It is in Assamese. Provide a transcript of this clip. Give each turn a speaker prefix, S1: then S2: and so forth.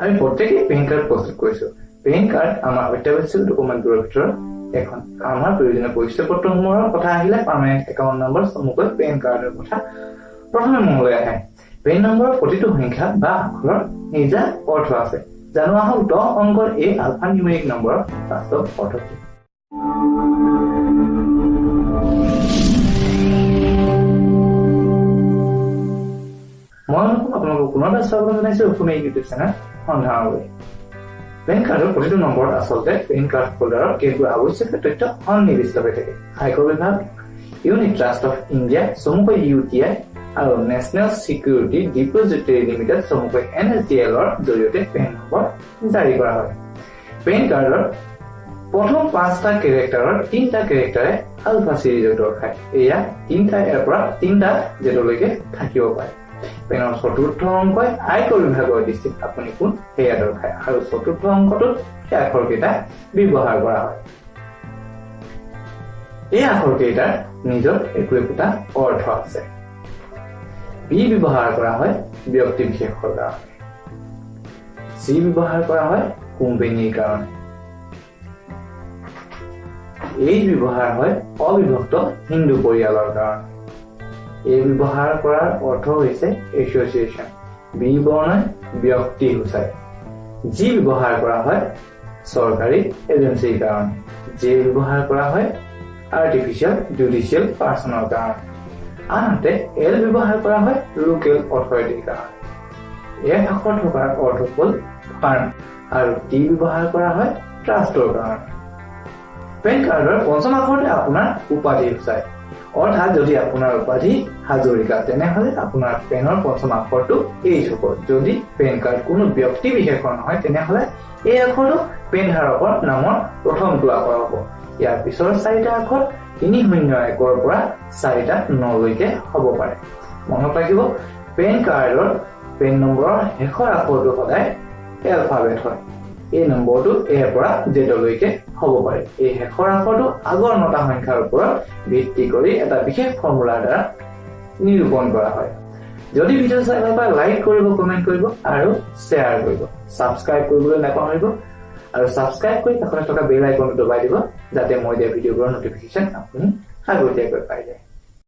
S1: আমি প্ৰত্যেককে পেন কাৰ্ড প্ৰস্তুত কৰিছো। পেন কাৰ্ড আমাৰ অত্যাৱশ্যকীয় ডকুমেণ্টৰ ভিতৰত এখন। আমাৰ প্ৰয়োজনীয় পৰিচয় পত্ৰসমূহৰ কথা আহিলে পাৰ্মানেণ্ট একাউণ্ট নম্বৰ চমুকৈ পেন কাৰ্ডৰ কথা প্ৰথমে মনলৈ আহে। পেন নম্বৰৰ প্ৰতিটো সংখ্যা বা আখৰৰ নিজা অৰ্থ আছে। জানো আহক 10 অংকৰ এই আলফা নিউমেৰিক নম্বৰৰ বাস্তৱ অৰ্থ কি। মই আপোনালোকক পুনৰবাৰ স্বাগতম জনাইছো অসমীয়া ইউটিউব চেনেল সন্ধানলৈ। পেন কাৰ্ডৰ প্ৰতিটো নম্বৰত আচলতে পেন কাৰ্ড হোল্ডাৰৰ কেইবোৰ আৱশ্যকীয় তথ্য সন্নিৱিষ্ট হৈ থাকে। আয়কৰ বিভাগ, ইউনিট ট্ৰাষ্ট অফ ইণ্ডিয়া চমুকৈ UTI আৰু নেশ্যনেল চিকিউৰিটি ডিপজিটৰী লিমিটেড চমুকৈ NSDL ৰ জৰিয়তে পেন নম্বৰ জাৰি কৰা হয়। পেন কাৰ্ডৰ প্ৰথম 5টা কেৰেক্টাৰৰ 3টা কেৰেক্টাৰে আলফা চিৰিজক দৰ্শায়। এয়া 3টা এৰ পৰা 3টা জেডলৈকে থাকিব পাৰে। পেনৰ চতুৰ্থ অংকই আয়কৰ বিভাগৰ দৃষ্টিত আপুনি কোন সেয়া দৰ্শায় আৰু চতুৰ্থ অংকটোত এই আখৰকেইটা ব্যৱহাৰ কৰা হয়। এই আখৰকেইটাৰ নিজৰ একোটা অৰ্থ আছে। B ব্যৱহাৰ কৰা হয় ব্যক্তি বিশেষৰ কাৰণে, C ব্যৱহাৰ কৰা হয় কোম্পানীৰ কাৰণে, H ব্যৱহাৰ হয় অবিভক্ত হিন্দু পৰিয়ালৰ কাৰণে, A ব্যৱহাৰ কৰাৰ অৰ্থ হৈছে এছ'চিয়েশ্যন, B বৰ্ণই ব্যক্তি সূচায়, G ব্যৱহাৰ কৰা হয় চৰকাৰী এজেন্সিৰ কাৰণে, J ব্যৱহাৰ কৰা হয় আৰ্টিফিচিয়েল জুডিচিয়েল পাৰ্চনৰ কাৰণে, আনহাতে L ব্যৱহাৰ কৰা হয় লোকেল অথৰিটিৰ কাৰণে। এক আখৰ থকাৰ অৰ্থ হ'ল ফাৰ্ম আৰু T ব্যৱহাৰ কৰা হয় ট্ৰাষ্টৰ কাৰণে। পেন কাৰ্ডৰ পঞ্চম আখৰতে আপোনাৰ উপাধি সূচায়। অৰ্থাৎ যদি আপোনাৰ উপাধি হাজৰিকা তেনেহলে আপোনাৰ পেনৰ পঞ্চম আখৰটো H হ'ব। যদি পেন কাৰ্ড কোনো ব্যক্তি বিশেষৰ নহয় তেনেহলে এই আখৰটো পেন ধাৰকৰ নামৰ প্ৰথমটো আখৰ হ'ব। ইয়াৰ পিছৰ 4টা আখৰ 301ৰ পৰা 4টা 9লৈকে হ'ব পাৰে। মনত ৰাখিব, পেন কাৰ্ডৰ পেন নম্বৰৰ শেষৰ আখৰটো সদায় এলফাবেট হয়। এই নম্বৰটো এৰ পৰা জেডলৈকে হ'ব পাৰে। এই শেষৰ আখৰটো আগৰ 9টা সংখ্যাৰ ওপৰত ভিত্তি কৰি এটা বিশেষ ফৰ্মুলাৰ দ্বাৰা নিৰূপণ কৰা হয়। যদি ভিডিঅ' চাই ভাল পায় লাইক কৰিব, কমেণ্ট কৰিব আৰু শ্বেয়াৰ কৰিব। ছাবস্ক্ৰাইব কৰিবলৈ নাপাহৰিব আৰু ছাবস্ক্ৰাইব কৰি কাষতে থকা বেল আইকনটো দবাই দিব যাতে মই দিয়া ভিডিঅ'বোৰৰ নটিফিকেশ্যন আপুনি আগতীয়াকৈ পাই যায়।